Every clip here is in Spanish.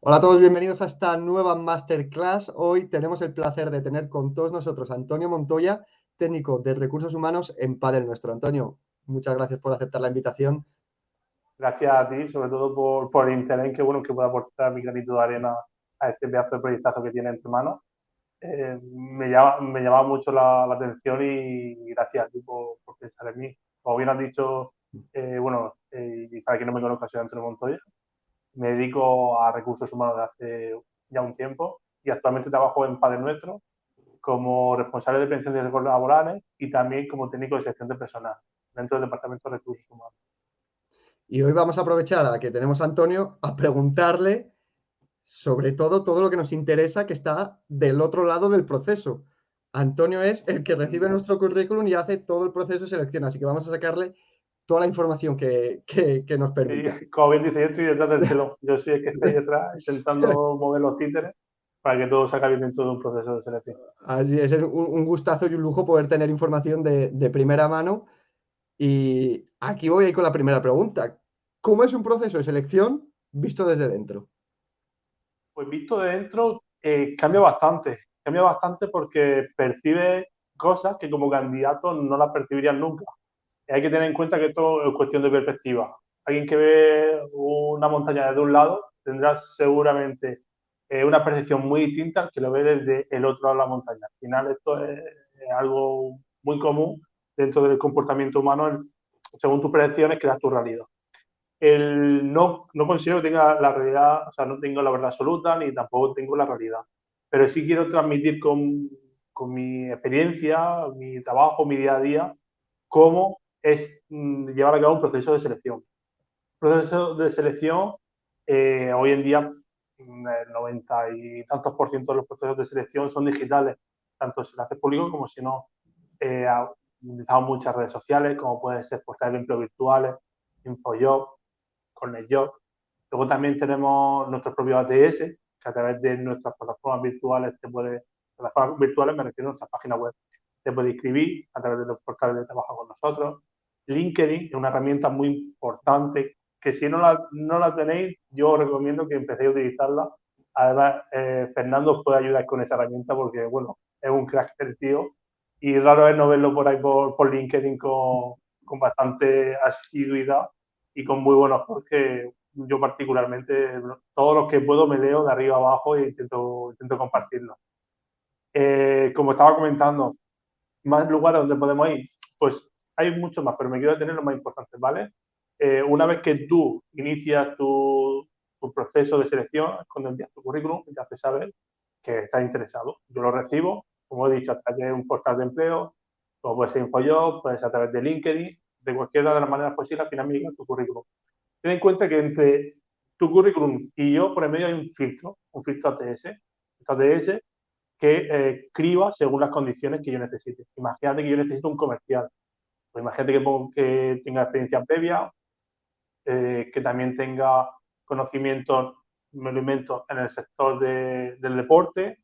Hola a todos, bienvenidos a esta nueva masterclass. Hoy tenemos el placer de tener con todos nosotros a Antonio Montoya, técnico de recursos humanos en Padel Nuestro. Antonio, muchas gracias por aceptar la invitación. Gracias a ti, sobre todo por el interés que pueda aportar mi granito de arena a este pedazo de proyectazo que tiene entre manos. Me llama mucho la atención y gracias a ti por pensar en mí. Como bien has dicho, y para quien no me conozca, soy Antonio Montoya. Me dedico a recursos humanos desde hace ya un tiempo y actualmente trabajo en Padre Nuestro como responsable de prevención de riesgos laborales y también como técnico de selección de personal dentro del Departamento de Recursos Humanos. Y hoy vamos a aprovechar a que tenemos a Antonio a preguntarle sobre todo lo que nos interesa que está del otro lado del proceso. Antonio es el que recibe nuestro currículum y hace todo el proceso de selección, así que vamos a sacarle toda la información que nos permita. Y como bien dice, yo estoy detrás del telón. Yo soy el que está ahí detrás intentando mover los títeres para que todo salga bien dentro de un proceso de selección. Así es un gustazo y un lujo poder tener información de primera mano. Y aquí voy a ir con la primera pregunta. ¿Cómo es un proceso de selección visto desde dentro? Pues visto de dentro, cambia bastante porque percibe cosas que como candidato no las percibirían nunca. Hay que tener en cuenta que esto es cuestión de perspectiva. Alguien que ve una montaña desde un lado tendrá seguramente una percepción muy distinta al que lo ve desde el otro lado de la montaña. Al final esto es algo muy común dentro del comportamiento humano. Según tus percepciones, creas tu realidad. No considero que tenga la realidad, o sea, no tengo la verdad absoluta ni tampoco tengo la realidad. Pero sí quiero transmitir con mi experiencia, mi trabajo, mi día a día, cómo es llevar a cabo un proceso de selección. Un proceso de selección, hoy en día, el 90 y tantos por ciento de los procesos de selección son digitales, tanto si lo haces público como si no. Eh, Utilizamos muchas redes sociales, como pueden ser portales de empleo virtuales, InfoJob, CornerJob. Luego también tenemos nuestros propios ATS, que a través de nuestras plataformas virtuales plataformas virtuales me refiero a nuestra página web, te puede inscribir a través de los portales de trabajo con nosotros. LinkedIn es una herramienta muy importante que si no la tenéis, yo os recomiendo que empecéis a utilizarla. Además, Fernando os puede ayudar con esa herramienta porque, bueno, es un crack el tío y raro es no verlo por ahí por LinkedIn con bastante asiduidad y con muy buenos porque yo particularmente todos los que puedo me leo de arriba abajo e intento compartirlo. Como estaba comentando, más lugares donde podemos ir, pues hay muchos más, pero me quiero detener los más importantes, ¿vale? Una vez que tú inicias tu proceso de selección, es cuando envías tu currículum y te hace saber que estás interesado. Yo lo recibo, como he dicho, a través de un portal de empleo, como puede ser InfoJob, puede ser a través de LinkedIn, de cualquiera de las maneras posibles, al final me llega tu currículum. Ten en cuenta que entre tu currículum y yo, por el medio hay un filtro ATS que criba según las condiciones que yo necesite. Imagínate que yo necesito un comercial, pues imagínate que tenga experiencia previa, que también tenga conocimientos, me lo invento, en el sector del deporte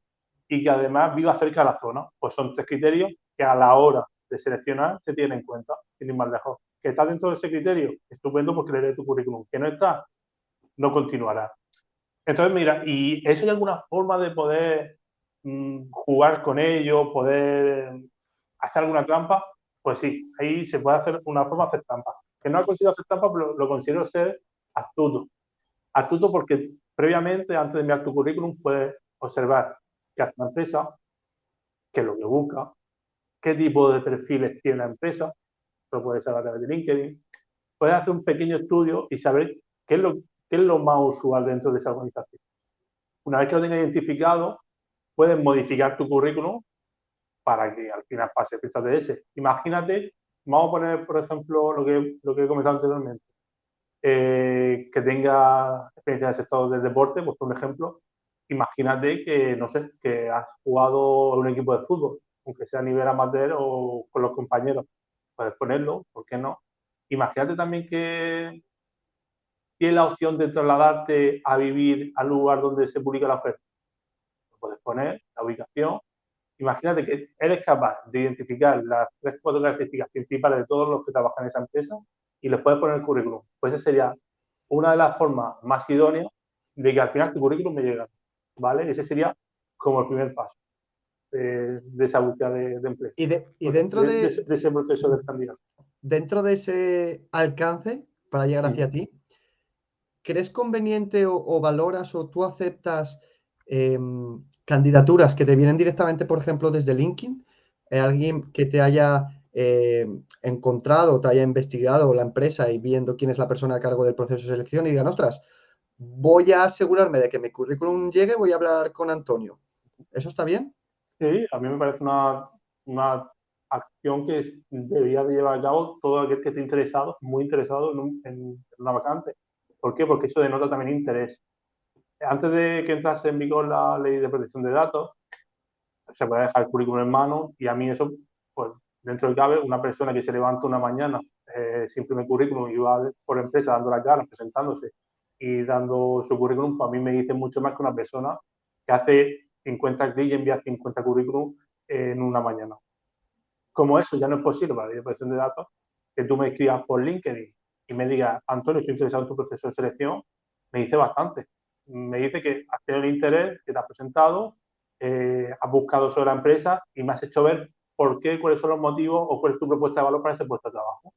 y que además viva cerca de la zona. Pues son tres criterios que a la hora de seleccionar se tienen en cuenta, sin ir más lejos. Que está dentro de ese criterio, estupendo porque leeré tu currículum. Que no está, no continuará. Entonces, mira, ¿y eso hay alguna forma de poder jugar con ello, poder hacer alguna trampa? Pues sí, ahí se puede hacer una forma de hacer trampa. Que no ha conseguido hacer trampa, pero lo considero ser astuto. Astuto porque previamente, antes de enviar tu currículum, puedes observar qué hace la empresa, qué es lo que busca, qué tipo de perfiles tiene la empresa, lo puedes saber a través de LinkedIn. Puedes hacer un pequeño estudio y saber qué es lo más usual dentro de esa organización. Una vez que lo tengas identificado, puedes modificar tu currículum para que al final pase fichas de ese. Imagínate, vamos a poner, por ejemplo, lo que he comentado anteriormente, que tenga experiencia en el sector del deporte, pues por ejemplo, imagínate que, no sé, que has jugado en un equipo de fútbol, aunque sea a nivel amateur o con los compañeros, puedes ponerlo, ¿por qué no? Imagínate también que tienes la opción de trasladarte a vivir al lugar donde se publica la oferta. Lo puedes poner, la ubicación. Imagínate que eres capaz de identificar las tres o cuatro características principales de todos los que trabajan en esa empresa y les puedes poner el currículum. Pues esa sería una de las formas más idóneas de que al final tu currículum me llega, ¿vale? Ese sería como el primer paso de esa búsqueda de empleo. Y dentro de ese proceso del candidato. dentro de ese alcance para llegar hacia ti, ¿crees conveniente o valoras o tú aceptas candidaturas que te vienen directamente, por ejemplo, desde LinkedIn? Alguien que te haya encontrado, te haya investigado la empresa y viendo quién es la persona a cargo del proceso de selección y digan, ostras, voy a asegurarme de que mi currículum llegue, voy a hablar con Antonio. ¿Eso está bien? Sí, a mí me parece una acción que debería de llevar a cabo todo aquel que esté interesado, muy interesado en una vacante. ¿Por qué? Porque eso denota también interés. Antes de que entrase en vigor la ley de protección de datos, se puede dejar el currículum en mano y a mí eso, pues dentro del cabe, una persona que se levanta una mañana sin primer currículum y va por empresa dando la cara, presentándose y dando su currículum, pues a mí me dice mucho más que una persona que hace 50 clics y envía 50 currículum en una mañana. Como eso ya no es posible para la ley de protección de datos, que tú me escribas por LinkedIn y me digas, Antonio, estoy interesado en tu proceso de selección, me dice bastante. Me dice que has tenido el interés, que te has presentado, has buscado sobre la empresa y me has hecho ver por qué, cuáles son los motivos o cuál es tu propuesta de valor para ese puesto de trabajo.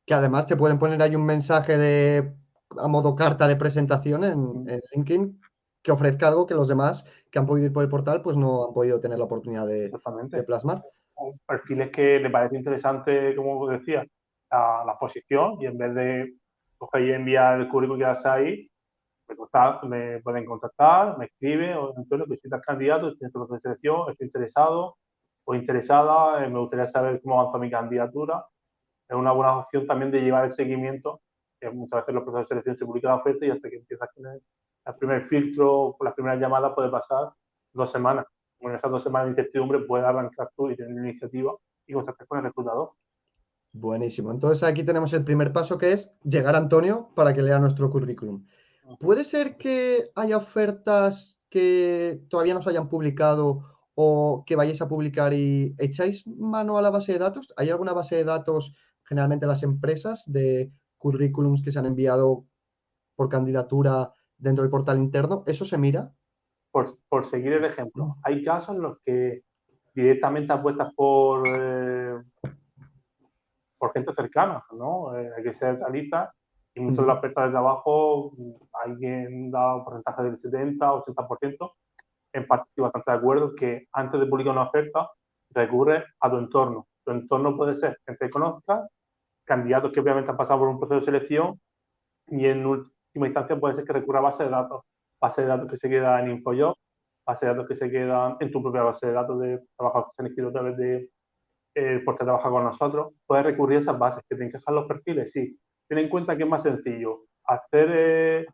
Que además te pueden poner ahí un mensaje a modo carta de presentación en LinkedIn que ofrezca algo que los demás que han podido ir por el portal pues no han podido tener la oportunidad de Exactamente. plasmar. Perfiles que le parece interesante, como decía, la posición y en vez de coger y enviar el currículum que hace ahí, me pueden contactar, me escriben, o Antonio, que soy tal candidato, estoy en este proceso de selección, estoy interesado o interesada, me gustaría saber cómo avanza mi candidatura. Es una buena opción también de llevar el seguimiento, que muchas veces los procesos de selección se publica la oferta y hasta que empiezas con el primer filtro, con las primeras llamadas puede pasar 2 semanas. En esas 2 semanas de incertidumbre puedes arrancar tú y tener iniciativa y contactar con el reclutador. Buenísimo. Entonces aquí tenemos el primer paso que es llegar a Antonio para que lea nuestro currículum. ¿Puede ser que haya ofertas que todavía no se hayan publicado o que vayáis a publicar y echáis mano a la base de datos? ¿Hay alguna base de datos, generalmente las empresas, de currículums que se han enviado por candidatura dentro del portal interno? ¿Eso se mira? Por seguir el ejemplo, hay casos en los que directamente apuestas por gente cercana, ¿no? Hay que ser realista y muchas de las ofertas de trabajo, alguien da un porcentaje del 70-80%. En parte estoy bastante de acuerdo que antes de publicar una oferta recurre a tu entorno. Tu entorno puede ser gente que conozca, candidatos que obviamente han pasado por un proceso de selección y en última instancia puede ser que recurra a base de datos que se quedan en InfoJob, base de datos que se quedan en tu propia base de datos de trabajadores que se han inscrito a través de por trabajar con nosotros, puedes recurrir a esas bases. ¿Que te encajan los perfiles? Sí. Ten en cuenta que es más sencillo hacer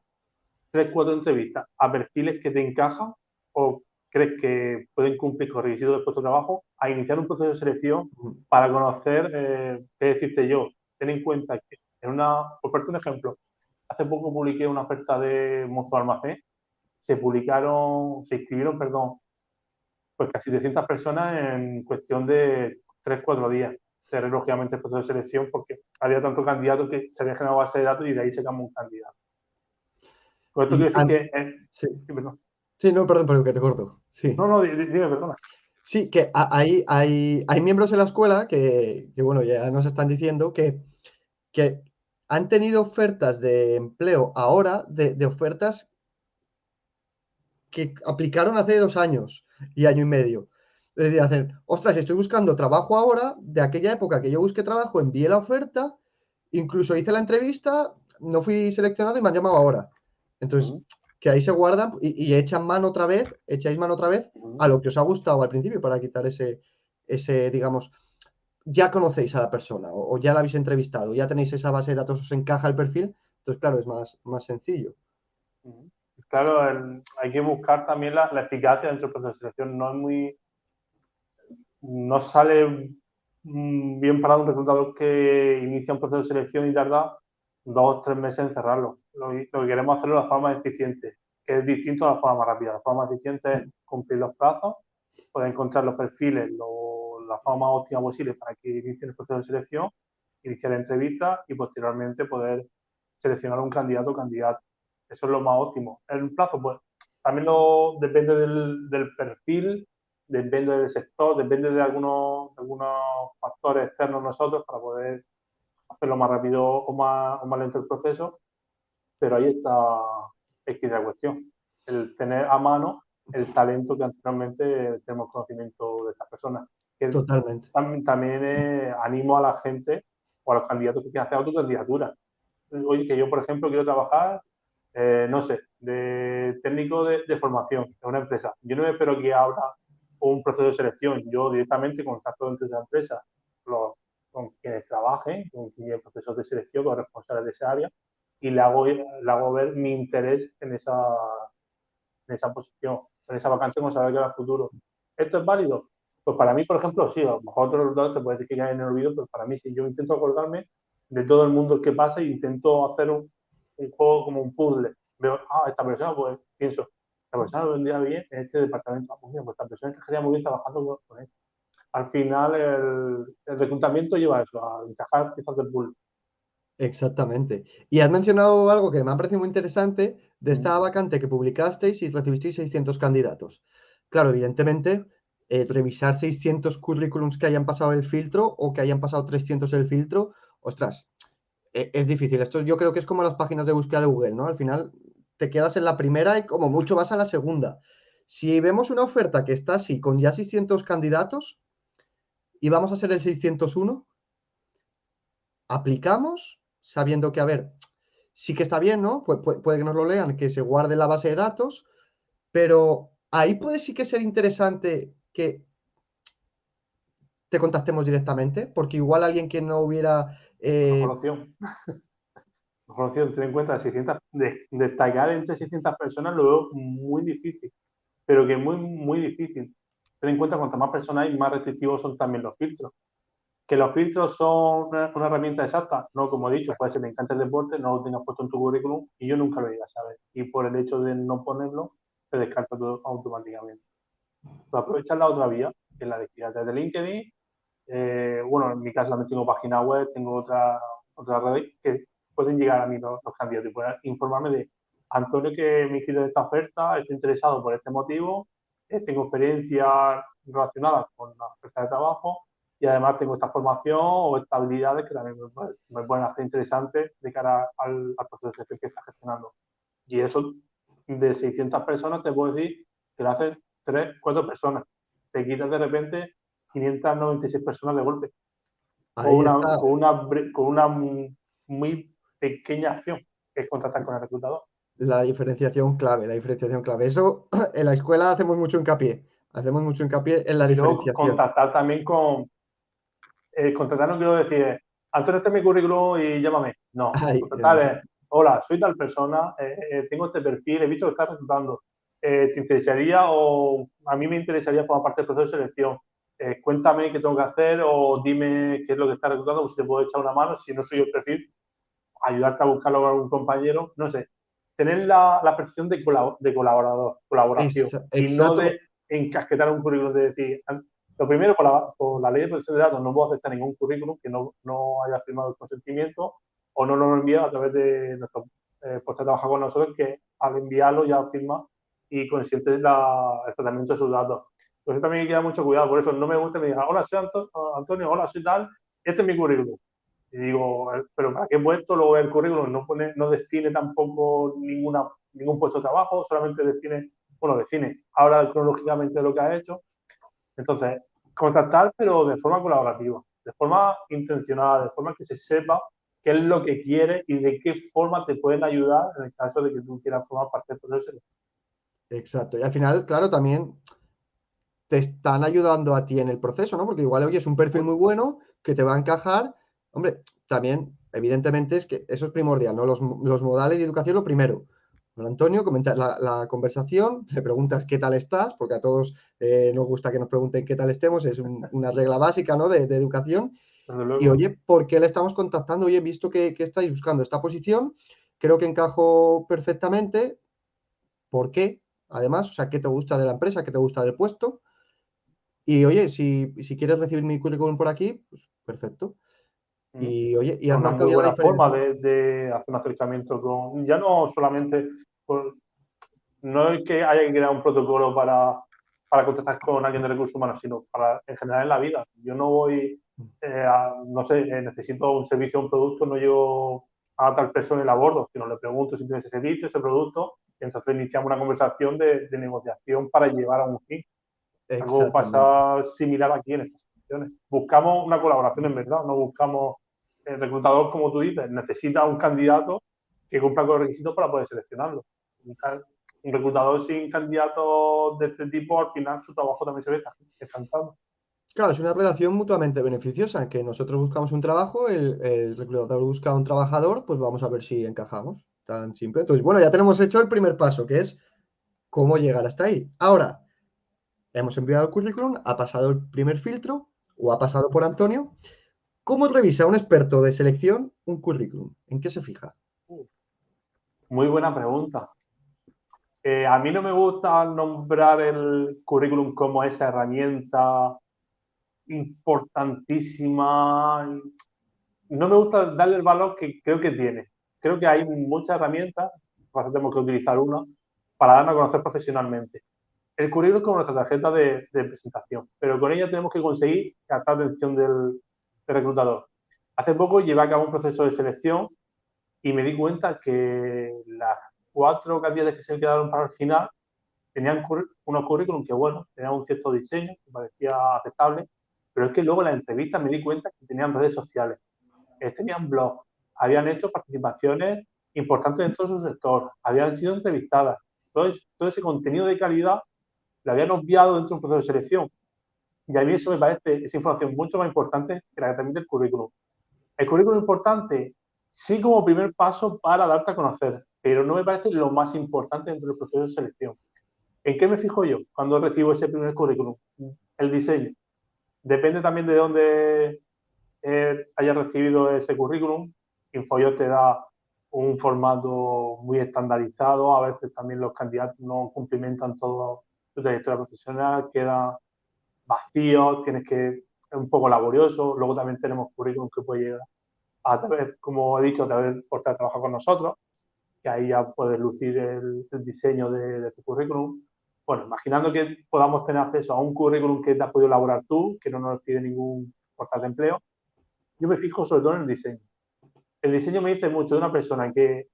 3, 4 entrevistas a perfiles que te encajan o crees que pueden cumplir con los requisitos del puesto de trabajo a iniciar un proceso de selección para conocer qué decirte yo. Ten en cuenta que por ponerte un ejemplo, hace poco publiqué una oferta de mozo de almacén, se inscribieron, perdón, pues casi 300 personas en cuestión de 3, 4 días. Cerré lógicamente el proceso de selección porque había tantos candidatos que se había generado base de datos y de ahí sacamos un candidato. Con esto Y quiero decir que... sí. sí, perdón. Sí, no, perdón, pero que te corto. Sí. No, no, dime, perdona. Sí, que hay miembros en la escuela que, bueno, ya nos están diciendo que han tenido ofertas de empleo ahora, de ofertas que aplicaron hace 2 años y año y medio. Es decir, hacen, ostras, estoy buscando trabajo ahora, de aquella época que yo busqué trabajo, envié la oferta, incluso hice la entrevista, no fui seleccionado y me han llamado ahora. Entonces, que ahí se guardan y echan mano otra vez, echáis mano otra vez a lo que os ha gustado al principio para quitar ese digamos, ya conocéis a la persona o ya la habéis entrevistado, ya tenéis esa base de datos, os encaja el perfil, entonces, claro, es más sencillo. Claro, hay que buscar también la eficacia dentro del proceso de selección. No sale bien parado un reclutador que inicia un proceso de selección y tarda 2 o 3 meses en cerrarlo. Lo que queremos hacerlo de la forma eficiente, que es distinto a la forma más rápida. La forma más eficiente es cumplir los plazos, poder encontrar los perfiles, la forma más óptima posible para que inicie el proceso de selección, iniciar la entrevista y posteriormente poder seleccionar un candidato o candidata. Eso es lo más óptimo. El plazo, pues, también depende del perfil, depende del sector, depende de algunos factores externos nosotros para poder hacerlo más rápido o más lento el proceso, pero ahí está la cuestión. El tener a mano el talento que anteriormente tenemos conocimiento de estas personas. Que Totalmente. también animo a la gente o a los candidatos que quieran hacer autocandidatura. Oye, que yo, por ejemplo, quiero trabajar, no sé, de técnico de formación en una empresa. Yo no me espero que abra un proceso de selección. Yo directamente contacto dentro de la empresa con quienes trabajen, con quienes el proceso de selección, con los responsables de esa área, y le hago ver mi interés en esa posición, en esa vacante con saber que va a futuro. ¿Esto es válido? Pues para mí, por ejemplo, sí, a lo mejor otros resultados te puede decir que caen en el olvido, pero para mí sí, yo intento acordarme de todo el mundo que pasa e intento hacer un juego como un puzzle. Veo, esta persona, pues pienso, esta persona vendría bien en este departamento, pues esta persona encajaría muy bien trabajando con él. Al final, el reclutamiento lleva a eso, a encajar piezas del puzzle. Exactamente. Y has mencionado algo que me ha parecido muy interesante de esta vacante que publicasteis y recibisteis 600 candidatos. Claro, evidentemente, revisar 600 currículums que hayan pasado el filtro o que hayan pasado 300 el filtro, ostras, es difícil. Esto yo creo que es como las páginas de búsqueda de Google, ¿no? Al final te quedas en la primera y como mucho vas a la segunda. Si vemos una oferta que está así, con ya 600 candidatos y vamos a ser el 601, aplicamos sabiendo que, a ver, sí que está bien, ¿no? Puede que nos lo lean, que se guarde la base de datos, pero ahí puede sí que ser interesante que te contactemos directamente, porque igual alguien que no hubiera... Mejor opción. Mejor opción, ten en cuenta, destacar entre 600 personas lo veo muy difícil, pero que muy, muy difícil. Ten en cuenta, cuanto más personas hay, más restrictivos son también los filtros. Que los filtros son una herramienta exacta, no, como he dicho, puede ser, me encanta el deporte, no lo tengas puesto en tu currículum y yo nunca lo llegué a saber. Y por el hecho de no ponerlo, te descarta todo automáticamente. Pero aprovechar la otra vía, que es la de actividades de LinkedIn. Bueno, en mi caso también tengo página web, tengo otra red que pueden llegar a mí los candidatos y pueden informarme de Antonio, que me inscrito en esta oferta, estoy interesado por este motivo, tengo experiencia relacionada con la oferta de trabajo y además tengo esta formación o estas habilidades que también me pueden hacer interesantes de cara al proceso de selección que está gestionando. Y eso de 600 personas te puedo decir que lo hacen 3, 4 personas. Te quitas de repente 596 personas de golpe Ahí está con una muy pequeña acción que es contactar con el reclutador. la diferenciación clave, la diferenciación clave. Eso en la escuela hacemos mucho hincapié en la Y luego diferenciación. contactar también contactar no quiero decir, Antonio, este es mi currículum y llámame. No, Ay, contactar es, hola, soy tal persona, tengo este perfil, he visto que estás reclutando. ¿Te interesaría o a mí me interesaría formar parte del proceso de selección? Cuéntame qué tengo que hacer o dime qué es lo que estás reclutando, pues si te puedo echar una mano, si no soy el perfil, ayudarte a buscarlo con algún compañero, no sé. Tener la percepción de colaboración y no exacto. de encasquetar un currículum de decir, lo primero, por la ley de protección de datos, no puedo aceptar ningún currículum que no haya firmado el consentimiento o no lo envíe a través de nuestro puesto de trabajo con nosotros, que al enviarlo ya firma y consiente el tratamiento de sus datos. Por eso también hay que dar mucho cuidado. Por eso no me gusta que me digan, hola, soy Antonio, hola, soy tal, este es mi currículum. Y digo, pero ¿para qué puesto? Luego el currículum no define tampoco ningún puesto de trabajo, solamente define ahora cronológicamente lo que ha hecho. Entonces, contactar, pero de forma colaborativa, de forma intencionada, de forma que se sepa qué es lo que quieres y de qué forma te pueden ayudar en el caso de que tú quieras formar parte del proceso. Exacto. Y al final, claro, también te están ayudando a ti en el proceso, ¿no? Porque igual, oye, es un perfil muy bueno que te va a encajar. Hombre, también, evidentemente, es que eso es primordial, ¿no? Los modales de educación, lo primero. Con Antonio, comentas la conversación, le preguntas qué tal estás, porque a todos nos gusta que nos pregunten qué tal estemos, es una regla básica, ¿no? De educación. Desde Y luego. oye, ¿por qué le estamos contactando? Oye, he visto que estáis buscando esta posición, creo que encajo perfectamente. ¿Por qué? Además, o sea, ¿qué te gusta de la empresa? ¿Qué te gusta del puesto? Y oye, si quieres recibir mi currículum por aquí, pues perfecto. Y oye, y Es has una marcado muy ya la buena forma diferencia. de hacer un acercamiento con, ya no solamente, no es que haya que crear un protocolo para contactar con alguien de recursos humanos, sino para, en general en la vida. Yo no voy, no sé, necesito un servicio o un producto, no llego a tal persona y la abordo, sino le pregunto si tiene ese servicio, ese producto, y entonces iniciamos una conversación de negociación para llevar a un fin. Algo Exactamente. pasa similar aquí en estas situaciones. Buscamos una colaboración en verdad, no buscamos el reclutador, como tú dices, necesita un candidato que cumpla con los requisitos para poder seleccionarlo. Un reclutador sin candidatos de este tipo, al final su trabajo también se ve estancado. Claro, es una relación mutuamente beneficiosa, que nosotros buscamos un trabajo, el reclutador busca un trabajador, pues vamos a ver si encajamos. Tan simple. Entonces, bueno, ya tenemos hecho el primer paso, que es cómo llegar hasta ahí. Ahora, hemos enviado el currículum, ha pasado el primer filtro o ha pasado por Antonio. ¿Cómo revisa un experto de selección un currículum? ¿En qué se fija? Muy buena pregunta. A mí no me gusta nombrar el currículum como esa herramienta importantísima. No me gusta darle el valor que creo que tiene. Creo que hay muchas herramientas, por eso tenemos que utilizar una, para darnos a conocer profesionalmente. El currículum es como nuestra tarjeta de presentación, pero con ella tenemos que conseguir captar la atención del reclutador. Hace poco llevé a cabo un proceso de selección y me di cuenta que las 4 candidatas que se me quedaron para el final tenían unos currículums que, bueno, tenían un cierto diseño, que parecía aceptable, pero es que luego en la entrevista me di cuenta que tenían redes sociales, tenían blog, habían hecho participaciones importantes dentro de su sector, habían sido entrevistadas. Todo ese contenido de calidad lo habían obviado dentro de un proceso de selección. Y a mí eso me parece, esa información mucho más importante que la que transmite el currículum. El currículum es importante, sí, como primer paso para darte a conocer, pero no me parece lo más importante dentro del proceso de selección. ¿En qué me fijo yo cuando recibo ese primer currículum? El diseño. Depende también de dónde hayas recibido ese currículum. InfoJobs te da un formato muy estandarizado. A veces también los candidatos no cumplimentan todo su trayectoria profesional, queda vacío, tienes que es un poco laborioso. Luego también tenemos currículum que puede llegar a través, como he dicho, a través por trabajar con nosotros, que ahí ya puedes lucir el diseño de tu currículum. Bueno, imaginando que podamos tener acceso a un currículum que te has podido elaborar tú, que no nos pide ningún portal de empleo, yo me fijo sobre todo en el diseño. El diseño me dice mucho de una persona que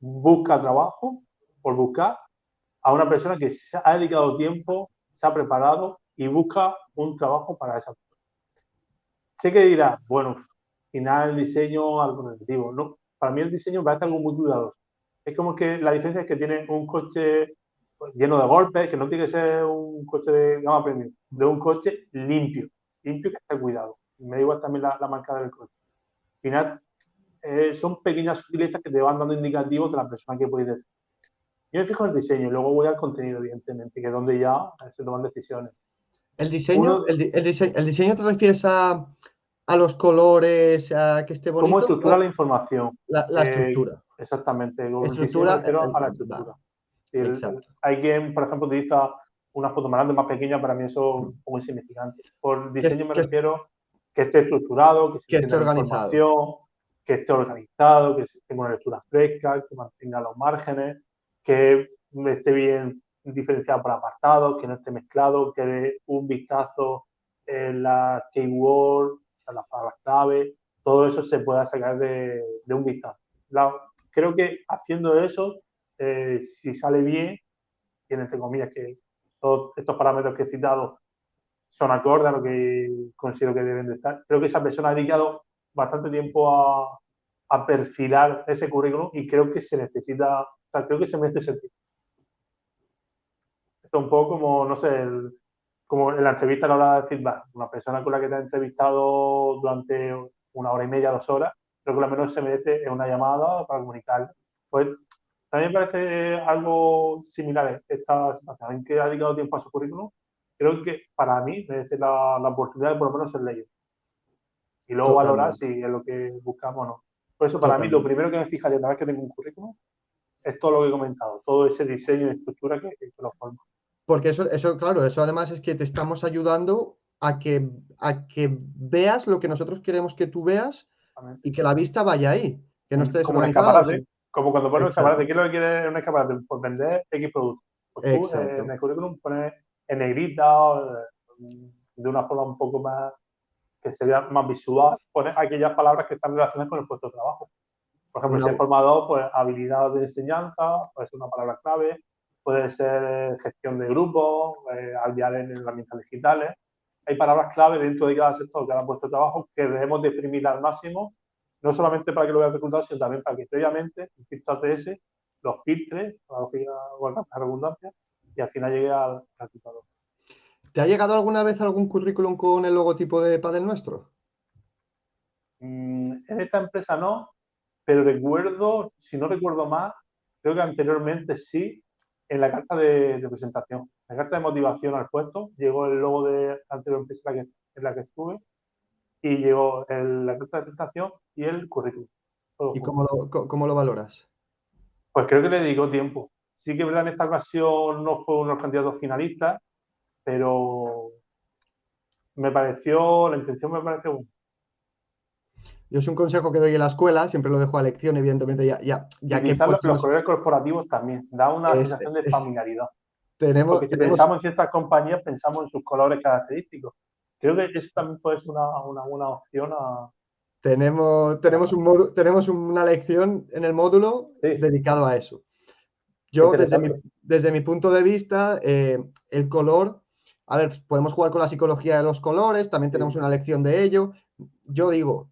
busca trabajo por buscar a una persona que se ha dedicado tiempo, se ha preparado y busca un trabajo para esa persona. Sé que dirá, bueno, al final el diseño algo negativo. No, para mí el diseño me parece algo muy cuidadoso. Es como que la diferencia es que tiene un coche pues, lleno de golpes, que no tiene que ser un coche de gama premium, de un coche limpio, limpio que esté cuidado. Me da igual también la marca del coche. Al final, son pequeñas sutilezas que te van dando indicativos de la persona que puedes decir. Yo me fijo en el diseño y luego voy al contenido, evidentemente, que es donde ya se toman decisiones. El diseño, Uno, el diseño te refieres a los colores, a que esté ¿cómo bonito, estructura la o información? la estructura? exactamente, con el diseño me Estructura, refiero a la va, estructura. Si exacto. hay quien, por ejemplo, utiliza una foto más grande, más pequeña, para mí eso es un poco insignificante. Por Que, diseño me que, refiero que esté estructurado, que se que esté entienda la organizado. información, que esté organizado, que tenga una lectura fresca, que mantenga los márgenes, que esté bien diferenciado por apartados, que no esté mezclado, que dé un vistazo en las keywords, en las palabras clave, todo eso se pueda sacar de un vistazo. Creo que haciendo eso, si sale bien, tiene entre comillas que todos estos parámetros que he citado son acordes a lo que considero que deben de estar. Creo que esa persona ha dedicado bastante tiempo a perfilar ese currículum y creo que se necesita, o sea, creo que se merece sentir. Esto es un poco como, no sé, como en la entrevista a la hora de feedback. Una persona con la que te ha entrevistado durante 1 hora y media, 2 horas, creo que lo menos se merece es una llamada para comunicar. Pues también me parece algo similar esta situación en que ha dedicado tiempo a su currículum. Creo que para mí merece la oportunidad de por lo menos ser leído y luego valorar si Totalmente, es lo que buscamos o no. Por eso, para mí, lo totalmente. primero que me fijaría una vez que tengo un currículum es todo lo que he comentado, todo ese diseño y estructura que lo forma. Porque eso, claro, eso además es que te estamos ayudando a que veas lo que nosotros queremos que tú veas y que la vista vaya ahí, que no esté Como un desorganizada. escaparate, como cuando pones un Exacto, escaparate. ¿Qué es lo que quieres en un escaparate? Pues vender X producto. Pues tú en exacto. el currículum pones en negrita o de una forma un poco más que sería más visual, pones aquellas palabras que están relacionadas con el puesto de trabajo. Por ejemplo, Una, si es formador, pues habilidades de enseñanza, puede ser una palabra clave, puede ser gestión de grupos, habilidades en herramientas digitales. Hay palabras clave dentro de cada sector, cada puesto de trabajo, que debemos de exprimir al máximo, no solamente para que lo vea el reclutador, sino también para que previamente, el filtro ATS, los filtre, la redundancia, y al final llegue al reclutador. ¿Te ha llegado alguna vez algún currículum con el logotipo de Padel Nuestro? En esta empresa no, pero recuerdo, si no recuerdo más, creo que anteriormente sí, en la carta de presentación, la carta de motivación al puesto, llegó el logo de la anterior empresa en la que estuve y llegó la carta de presentación y el currículum, todo ¿Y junto. cómo lo valoras? Pues creo que le dedicó tiempo. Sí que verdad, en esta ocasión no fue unos candidatos finalistas, pero la intención me pareció buena. Yo es un consejo que doy en la escuela, siempre lo dejo a lección, evidentemente, Y ya que he quizás puesto los colores corporativos también, da una es, sensación de familiaridad. Porque si tenemos, pensamos en ciertas compañías, pensamos en sus colores característicos. Creo que eso también puede ser una buena opción a... tenemos una lección en el módulo Sí, dedicado a eso. qué Yo, interesante. desde mi punto de vista, el color, a ver, podemos jugar con la psicología de los colores, también tenemos Sí, una lección de ello. Yo digo,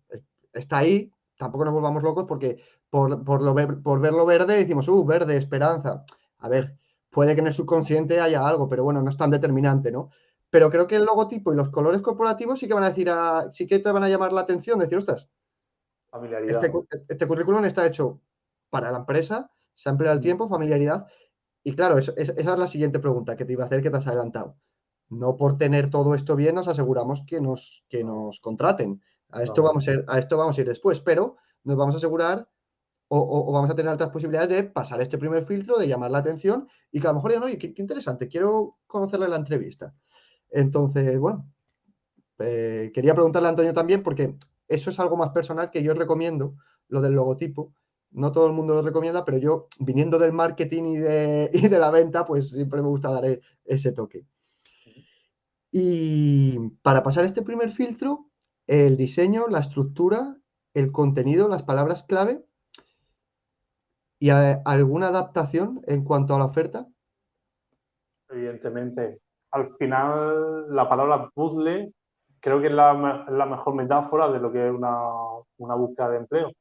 está ahí, tampoco nos volvamos locos porque por verlo verde decimos, verde, esperanza. A ver, puede que en el subconsciente haya algo, pero bueno, no es tan determinante, ¿no? Pero creo que el logotipo y los colores corporativos sí que van a decir, sí que te van a llamar la atención, decir, ostras, familiaridad. este currículum está hecho para la empresa, se ha empleado el Mm, tiempo, familiaridad. Y claro, esa es la siguiente pregunta que te iba a hacer, que te has adelantado. No por tener todo esto bien nos aseguramos que no, nos contraten. no, A esto vamos a ir después, pero nos vamos a asegurar o vamos a tener altas posibilidades de pasar este primer filtro, de llamar la atención y que a lo mejor digan, oye, qué interesante, quiero conocerle en la entrevista. Entonces, bueno, quería preguntarle a Antonio también, porque eso es algo más personal que yo recomiendo, lo del logotipo. No todo el mundo lo recomienda, pero yo, viniendo del marketing y de la venta, pues siempre me gusta dar ese toque. Y para pasar este primer filtro, el diseño, la estructura, el contenido, las palabras clave y alguna adaptación en cuanto a la oferta. evidentemente. Al final, la palabra puzzle creo que es la mejor metáfora de lo que es una búsqueda de empleo,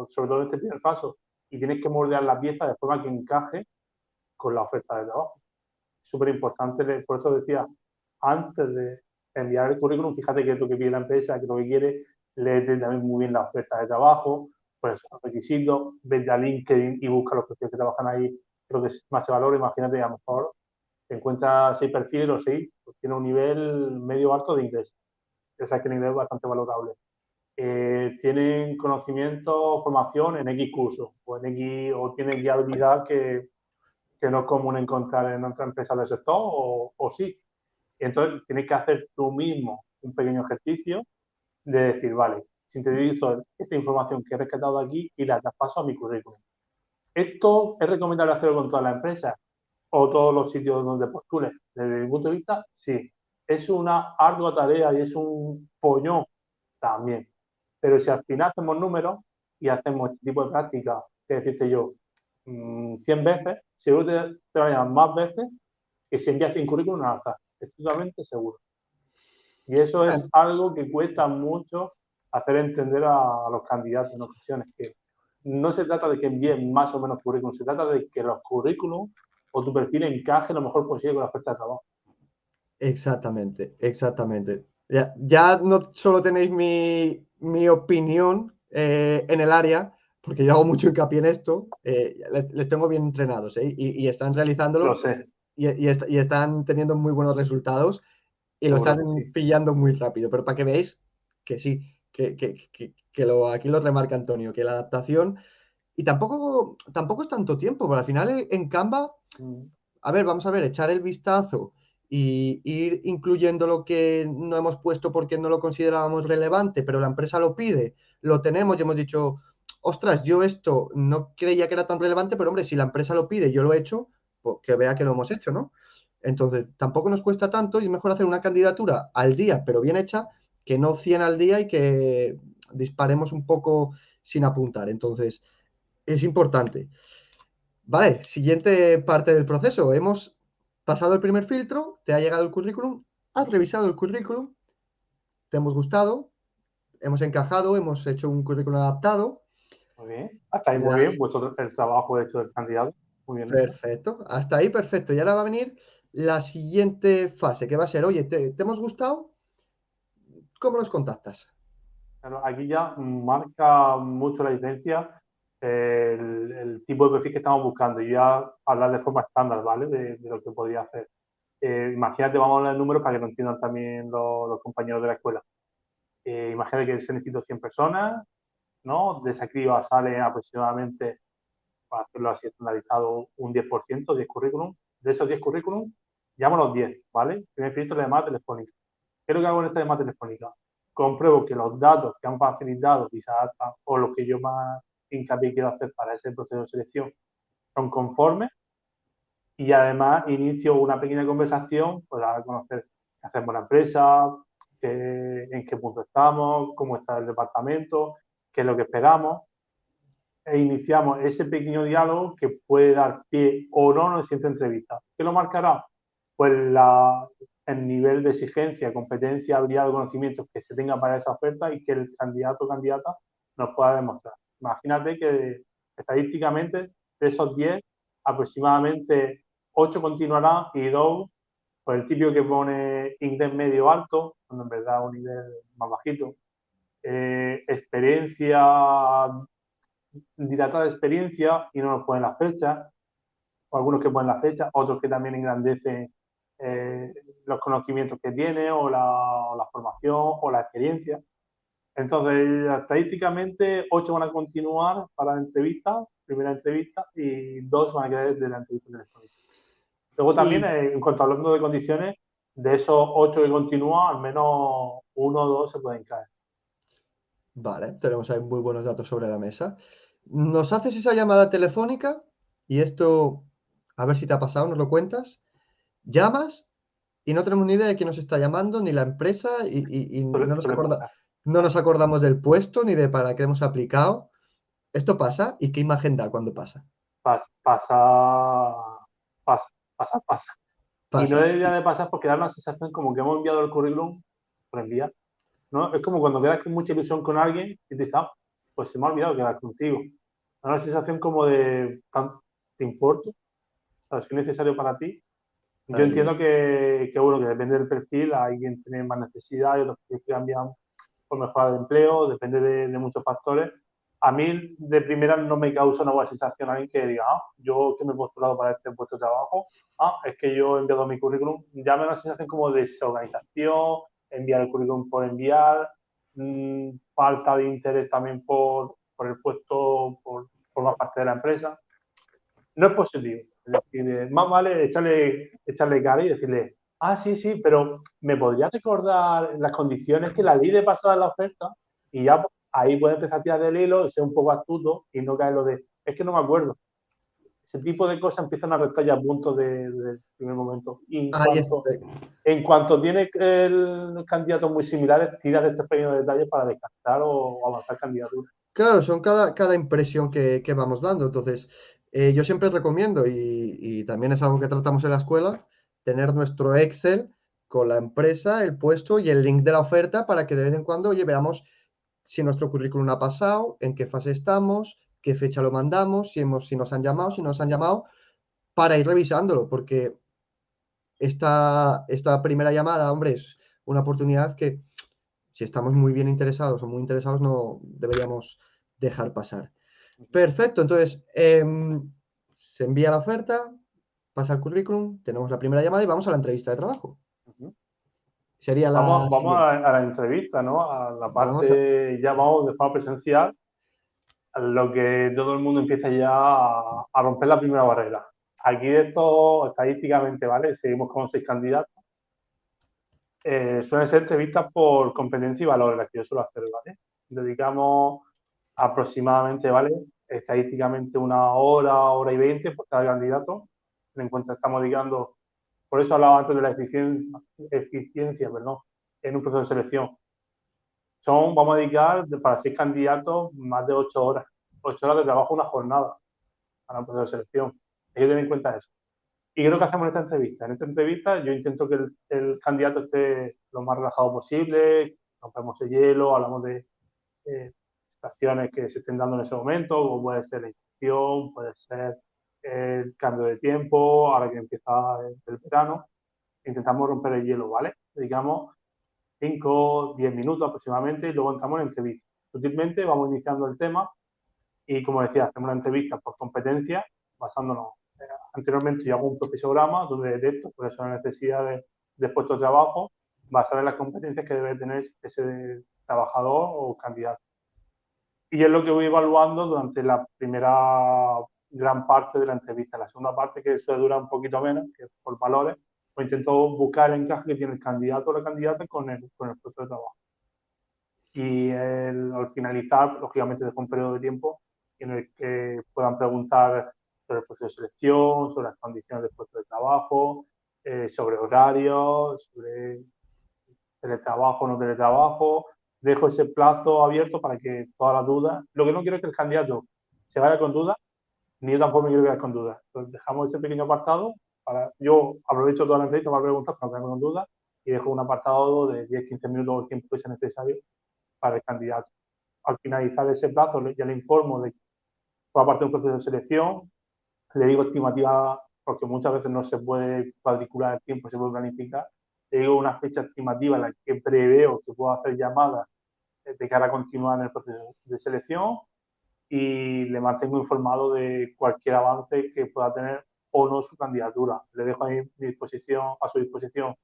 sobre todo en este primer paso. Y tienes que moldear la pieza de forma que encaje con la oferta de trabajo. Súper importante, por eso decía, antes de enviar el currículum, fíjate qué es lo que pide la empresa, qué es lo que quiere, léete también muy bien la oferta de trabajo, pues los requisitos, vete a LinkedIn y busca los perfiles que trabajan ahí, creo que más se valora, imagínate, a lo mejor te encuentras 6 perfiles, los 6, pues tiene un nivel medio alto de inglés, o sea que el inglés es bastante valorable. Tienen conocimiento, formación en X cursos, o en X, o tienen X habilidad que no es común encontrar en otra empresa del sector, o sí. Y entonces tienes que hacer tú mismo un pequeño ejercicio de decir, vale, sintetizo esta información que he rescatado de aquí y la traspaso a mi currículum. ¿Esto es recomendable hacerlo con todas las empresas o todos los sitios donde postules? Desde mi punto de vista, sí. Es una ardua tarea y es un follón también. Pero si al final hacemos números y hacemos este tipo de prácticas, que decirte yo, 100 veces, seguro te vayan más veces que si envías 100 currículum al azar. Es totalmente seguro. Y eso es algo que cuesta mucho hacer entender a los candidatos en ocasiones, que no se trata de que envíen más o menos currículum, se trata de que los currículum o tu perfil encaje lo mejor posible con la oferta de trabajo. Exactamente, exactamente. Ya no solo tenéis mi opinión en el área, porque yo hago mucho hincapié en esto, les tengo bien entrenados, y están Lo realizándolo sé, y están teniendo muy buenos resultados y lo seguro están que sí. pillando muy rápido. Pero para que veáis que sí, aquí lo remarca Antonio, que la adaptación, y tampoco es tanto tiempo, porque al final en Canva, Mm, a ver, vamos a ver, echar el vistazo y ir incluyendo lo que no hemos puesto porque no lo considerábamos relevante, pero la empresa lo pide, lo tenemos y hemos dicho, ostras, yo esto no creía que era tan relevante, pero hombre, si la empresa lo pide, yo lo he hecho, pues que vea que lo hemos hecho, ¿no? Entonces, tampoco nos cuesta tanto y es mejor hacer una candidatura al día, pero bien hecha, que no 100 al día y que disparemos un poco sin apuntar. Entonces, es importante. Vale, siguiente parte del proceso. Hemos pasado el primer filtro, te ha llegado el currículum, has revisado el currículum, te hemos gustado, hemos encajado, hemos hecho un currículum adaptado. Muy bien. Hasta ahí muy bien. Las... El trabajo hecho del candidato. Muy bien hecho. Perfecto, hasta ahí perfecto. Y ahora va a venir la siguiente fase, que va a ser, oye, ¿te hemos gustado? ¿Cómo nos contactas? Claro, aquí ya marca mucho la diferencia el tipo de perfil que estamos buscando. Y ya hablar de forma estándar, ¿vale? De lo que podría hacer. Imagínate, vamos a hablar de números para que lo entiendan también los compañeros de la escuela. Imagínate que se necesito 100 personas, ¿no? De esa criba salen aproximadamente, para hacerlo así estandarizado, un 10%, 10 currículum. De esos 10 currículum, llamo a los 10, ¿vale? Primer filtro de llamada telefónica. ¿Qué es lo que hago en esta llamada telefónica? Compruebo que los datos que han facilitado y se adaptan o los que yo más hincapié quiero hacer para ese proceso de selección son conformes y además inicio una pequeña conversación para conocer qué hacemos la empresa, en qué punto estamos, cómo está el departamento, qué es lo que esperamos e iniciamos ese pequeño diálogo que puede dar pie o no a una siguiente entrevista. ¿Qué lo marcará? Pues el nivel de exigencia, competencia, habilidad o conocimientos que se tenga para esa oferta y que el candidato o candidata nos pueda demostrar. Imagínate que estadísticamente de esos 10, aproximadamente 8 continuarán y 2, pues el típico que pone inglés medio alto, cuando en verdad un nivel más bajito, experiencia dilatada experiencia y no nos ponen las fechas, o algunos que ponen las fechas, otros que también engrandecen los conocimientos que tiene o la formación o la experiencia. Entonces, estadísticamente, 8 van a continuar para la entrevista, primera entrevista, y 2 van a quedar de la entrevista telefónica. Luego también, Y en cuanto hablando de condiciones, de esos 8 que continúan, al menos uno o dos se pueden caer. vale, tenemos ahí muy buenos datos sobre la mesa. Nos haces esa llamada telefónica y esto, a ver si te ha pasado, nos lo cuentas. Llamas y no tenemos ni idea de quién nos está llamando, ni la empresa, y Suele pasar. no nos acordamos del puesto ni de para qué hemos aplicado. ¿Esto pasa? ¿Y qué imagen da cuando pasa? Pasa, pasa, pasa, pasa. Y no Pasa. debería de pasar porque da una sensación como que hemos enviado el currículum por enviar, ¿no? Es como cuando quedas con mucha ilusión con alguien y te dices, ah, pues se me ha olvidado quedar contigo. Da una sensación como de, ¿te importo? ¿Sabes? ¿Soy necesario para ti? Yo Ahí es. entiendo bueno, que depende del perfil, hay quien tiene más necesidad y otros que cambian por mejora de empleo, depende de muchos factores. A mí de primera no me causa una buena sensación alguien que diga, ah, yo que me he postulado para este puesto de trabajo, ah, es que yo he enviado mi currículum, ya me da una sensación como de desorganización, enviar el currículum por enviar, falta de interés también por el puesto, por formar parte de la empresa. No es positivo. Es decir, más vale echarle cara y decirle, ah, sí, sí, pero ¿me podría recordar las condiciones que la ley de pasada en la oferta? Y ya ahí puede empezar a tirar del hilo, ser un poco astuto y no caer lo de, es que no me acuerdo. Ese tipo de cosas empiezan a restar ya puntos del primer momento. Y Ahí está. en cuanto tiene el candidatos muy similares, tira de estos pequeños detalles para descartar o avanzar candidaturas. Claro, son cada impresión que vamos dando. Entonces, yo siempre recomiendo, y también es algo que tratamos en la escuela, tener nuestro Excel con la empresa, el puesto y el link de la oferta para que de vez en cuando, oye, veamos si nuestro currículum ha pasado, en qué fase estamos, qué fecha lo mandamos, si nos han llamado, si no nos han llamado, para ir revisándolo, porque esta primera llamada, hombre, es una oportunidad que si estamos muy bien interesados o muy interesados no deberíamos dejar pasar. Perfecto, entonces se envía la oferta, pasa el currículum, tenemos la primera llamada y vamos a la entrevista de trabajo. Uh -huh. Sería la Vamos siguiente. a la entrevista, ¿no? A la Vamos a... parte, ya vamos de forma presencial, a lo que todo el mundo empieza ya a romper la primera barrera. Aquí de esto, estadísticamente, ¿vale? Seguimos con 6 candidatos. Suelen ser entrevistas por competencia y valores, las que yo suelo hacer, ¿vale? Dedicamos aproximadamente, ¿vale? Estadísticamente 1 hora, 1 hora y 20 por cada candidato. En cuanto estamos dedicando, por eso hablaba antes de la eficiencia, perdón, en un proceso de selección. Vamos a dedicar para 6 candidatos más de 8 horas. 8 horas de trabajo una jornada para un proceso de selección. Hay que tener en cuenta eso. Y creo que hacemos esta entrevista. En esta entrevista yo intento que el candidato esté lo más relajado posible, rompemos el hielo, hablamos de situaciones que se estén dando en ese momento, como puede ser la infección, puede ser el cambio de tiempo, ahora que empieza el verano. Intentamos romper el hielo, ¿vale? Digamos 5, 10 minutos aproximadamente y luego entramos en entrevista. Sutilmente vamos iniciando el tema y, como decía, hacemos una entrevista por competencia basándonos. Anteriormente yo hago un profesograma donde detecto por eso la necesidad de puesto de trabajo basada en las competencias que debe tener ese trabajador o candidato. Y es lo que voy evaluando durante la primera gran parte de la entrevista. La segunda parte, que eso dura un poquito menos, que es por valores, pues intento buscar el encaje que tiene el candidato o la candidata con el puesto de trabajo. Y al finalizar, lógicamente, dejo un periodo de tiempo en el que puedan preguntar sobre el proceso de selección, sobre las condiciones del puesto de trabajo, sobre horarios, sobre teletrabajo o no teletrabajo. Dejo ese plazo abierto para que todas las dudas. Lo que no quiero es que el candidato se vaya con dudas, ni yo tampoco me quiero quedar con dudas. Entonces dejamos ese pequeño apartado. Yo aprovecho toda la entrevista para preguntar, para no quedarme con dudas, y dejo un apartado de 10-15 minutos o el tiempo que sea necesario para el candidato. Al finalizar ese plazo, ya le informo de que toda parte de un proceso de selección, le digo estimativa, porque muchas veces no se puede cuadricular el tiempo, se puede planificar, le digo una fecha estimativa en la que preveo que puedo hacer llamadas de cara a continuar en el proceso de selección y le mantengo informado de cualquier avance que pueda tener o no su candidatura. Le dejo a su disposición